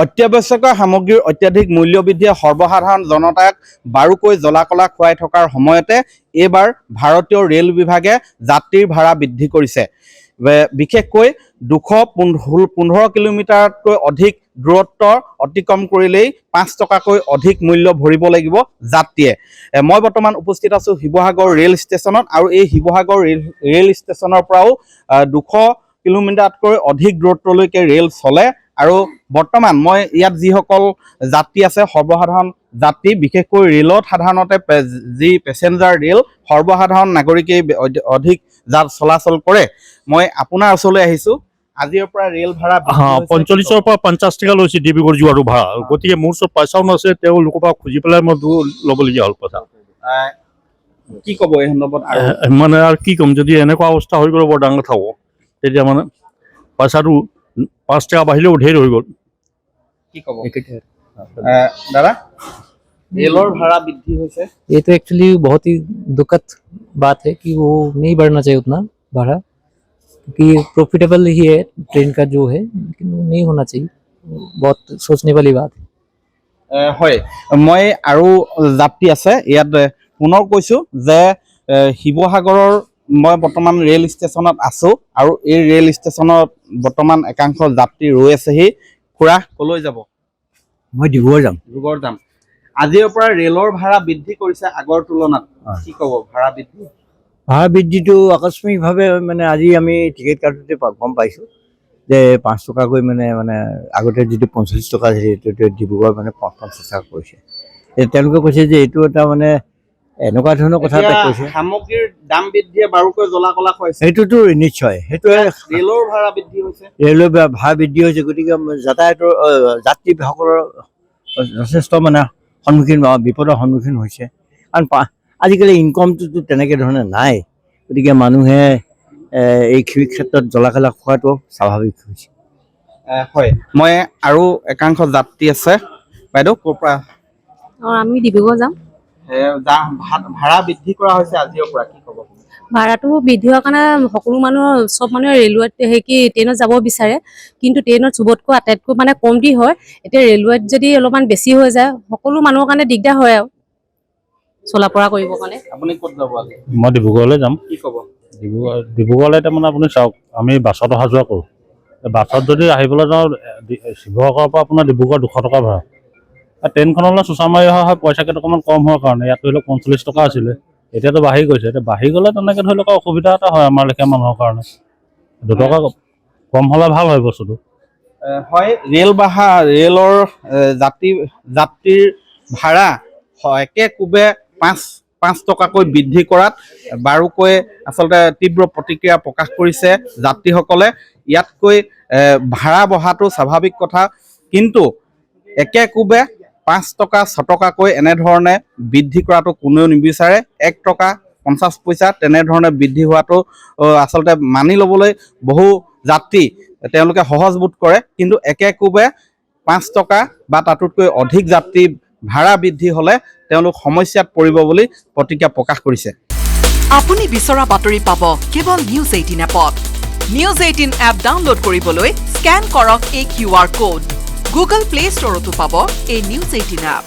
অত্যাৱশ্যকীয় সামগ্ৰীৰ অত্যাধিক মূল্য বৃদ্ধিয়ে সৰ্বসাধাৰণ জনতাক বাৰুকৈ জ্বলা-কলা খুৱাই থকাৰ সময়তে এইবাৰ ভাৰতীয় ৰেল বিভাগে যাত্ৰীৰ ভাড়া বৃদ্ধি কৰিছে। বিশেষকৈ 215 কিলোমিটাৰতকৈ অধিক দূৰত্ব অতিক্ৰম কৰিলেই 5 টকাকৈ অধিক মূল্য ভৰিব লাগিব যাত্ৰীয়ে। মই বৰ্তমান উপস্থিত আছোঁ শিৱসাগৰ ৰেল ষ্টেচনত আৰু এই শিৱসাগৰ ৰেল ষ্টেচনৰ পৰাও 200 কিলোমিটাৰতকৈ অধিক দূৰত্বলৈকে ৰেল চলে আৰু বৰ্তমান মই ইয়াত যিসকল যাত্ৰী আছে সৰ্বসাধাৰণ যাত্ৰী বিশেষকৈ ৰেলত সাধাৰণতে যি পেছেঞ্জাৰ ৰেল সৰ্বসাধাৰণ নাগৰিকেই অধিক চলাচল কৰে। মই আপোনাৰ ওচৰলৈ আহিছোঁ। আজিৰ পৰা ৰেল ভাড়া 45ৰ পৰা 50 টকা লৈছে ডিব্ৰুগড় যোৱাটো ভাড়া। গতিকে মোৰ ওচৰত পইচাও নাছে, তেওঁ লোকৰ পৰা খুজি পেলাই মই ল'বলগীয়া হ'ল পইচা। কি ক'ব এই সন্দৰ্ভত? মানে আৰু কি ক'ম, যদি এনেকুৱা অৱস্থা হৈ গ'ল বৰ ডাঙৰ কথা হ'ব। তেতিয়া মানে পইচাটো 5 টকা বাঢ়িলেও ঢেৰ হৈ গ'ল। কি ক'ব দাদা? रेलर भाड़ा वृद्धि होइसे? ये तो एक्चुअली बहुत ही दुखद बात है कि वो नहीं बढ़ना चाहिए उतना भाड़ा, क्योंकि प्रॉफिटेबल ही है ट्रेन का जो है, लेकिन वो नहीं होना चाहिए। बहुत सोचने वाली बात है। হয়, মই আৰু যাত্ৰী আছে ইয়াত পুনৰ কৈছোঁ যে শিৱসাগৰৰ মই বৰ্তমান ৰেল ষ্টেচনত আছোঁ আৰু এই ৰেল ষ্টেচনত বৰ্তমান একাংশ যাত্ৰী ৰৈ আছেহি। খুৰা কলৈ যাব? মই ডিব্ৰুগড় যাম। ডিব্ৰুগড় যাম। আজিৰ পৰা ৰেলৰ ভাড়া বৃদ্ধি কৰিছে আগৰ তুলনাত, কি ক'ব? ভাড়া বৃদ্ধিটো আকস্মিকভাৱে মানে আজি আমি টিকেট কাটোতে গম পাইছোঁ যে 5 টকাকৈ মানে আগতে যিটো 45 টকা আছিল সেইটো ডিব্ৰুগড় মানে 50 টকা কৰিছে। তেওঁলোকে কৈছে যে এইটো এটা মানে এনেকুৱা ধৰণৰ কথা এটা কৈছে, সামগ্ৰীৰ দাম বৃদ্ধিয়ে বাৰুকৈ জ্বলা-কলা খুৱাইছে। সেইটোতো নিশ্চয়, সেইটোৱে ৰেলৰ ভাড়া বৃদ্ধি হৈছে। ৰেলৰ ভাড়া বৃদ্ধি হৈছে, গতিকে যাতায়াতৰ যাত্ৰীসকলৰ যথেষ্ট মানে বিপদৰ সন্মুখীন হৈছে। কাৰণ আজিকালি ইনকমটোতো তেনেকৈ ধৰণে নাই, গতিকে মানুহে এই ক্ষেত্ৰত জ্বলা-কলা খোৱাটো স্বাভাৱিক হৈছে। হয়, মই আৰু একাংশ যাত্ৰী আছে। বাইদেউ ক'ৰ পৰা? আমি ডিব্ৰুগড় যাম। ভাড়া বৃদ্ধি কৰা হৈছে আজিৰ পৰা, কি ক'ব? ভাড়াটো বৃদ্ধি হোৱাৰ কাৰণে সকলো মানুহ চব মানুহে ৰেলৱেত ট্ৰেইনত যাব বিচাৰে, কিন্তু ট্ৰেইনত চবতকৈ আটাইতকৈ মানে কমটি হয়। এতিয়া ৰেলৱেত যদি অলপমান বেছি হৈ যায় সকলো মানুহৰ কাৰণে দিগদাৰ হয় আৰু চলা ফুৰা কৰিবৰ কাৰণে। আপুনি ক'ত যাব আজি? মই ডিব্ৰুগড়লৈ যাম। কি ক'ব? ডিব্ৰুগড়লৈ তাৰমানে আপুনি চাওক, আমি বাছত অহা যোৱা কৰোঁ। বাছত যদি আহিবলৈ যাওঁ শিৱসাগৰৰ পৰা আপোনাৰ ডিব্ৰুগড় 200 টকা ভাড়া। ট্ৰেইনখনলৈ চোঁচা মাৰি অহা হয় পইচা কেইটকামান কম হোৱাৰ কাৰণে। ইয়াত ধৰি লওক 45 টকা আছিলে, এতিয়াতো বাঢ়ি গৈছে। এতিয়া বাঢ়ি গ'লে তেনেকৈ ধৰি লওক অসুবিধা এটা হয় আমাৰ লেখীয়া মানুহৰ কাৰণে। 2 টকা কম হ'লে ভাল হয় বস্তুটো। হয়, ৰেলৰ যাত্ৰীৰ ভাড়া একেকোবে 5 টকাকৈ বৃদ্ধি কৰাত বাৰুকৈ আচলতে তীব্ৰ প্ৰতিক্ৰিয়া প্ৰকাশ কৰিছে যাত্ৰীসকলে। ইয়াতকৈ ভাড়া বঢ়াটো স্বাভাৱিক কথা, কিন্তু একেকোবে 5 টকা 6 টকাকৈ এনেধৰণে বৃদ্ধি কৰাটো কোনেও নিবিচাৰে। 1 টকা 50 পইচা তেনেধৰণে বৃদ্ধি হোৱাটো আচলতে মানি ল'বলৈ বহু যাত্ৰী তেওঁলোকে সহজ বোধ কৰে, কিন্তু একেকোবে 5 টকা বা তাতোতকৈ অধিক যাত্ৰী ভাড়া বৃদ্ধি হ'লে তেওঁলোক সমস্যাত পৰিব বুলি প্ৰতিক্ৰিয়া প্ৰকাশ কৰিছে। আপুনি বিচৰা বাতৰি পাব কেৱল নিউজ 18 এপত। নিউজ 18 এপ ডাউনলোড কৰিবলৈ স্কেন কৰক এই QR কোড। গুগল প্লে ষ্টৰতো পাব এই নিউজ 18 এপ।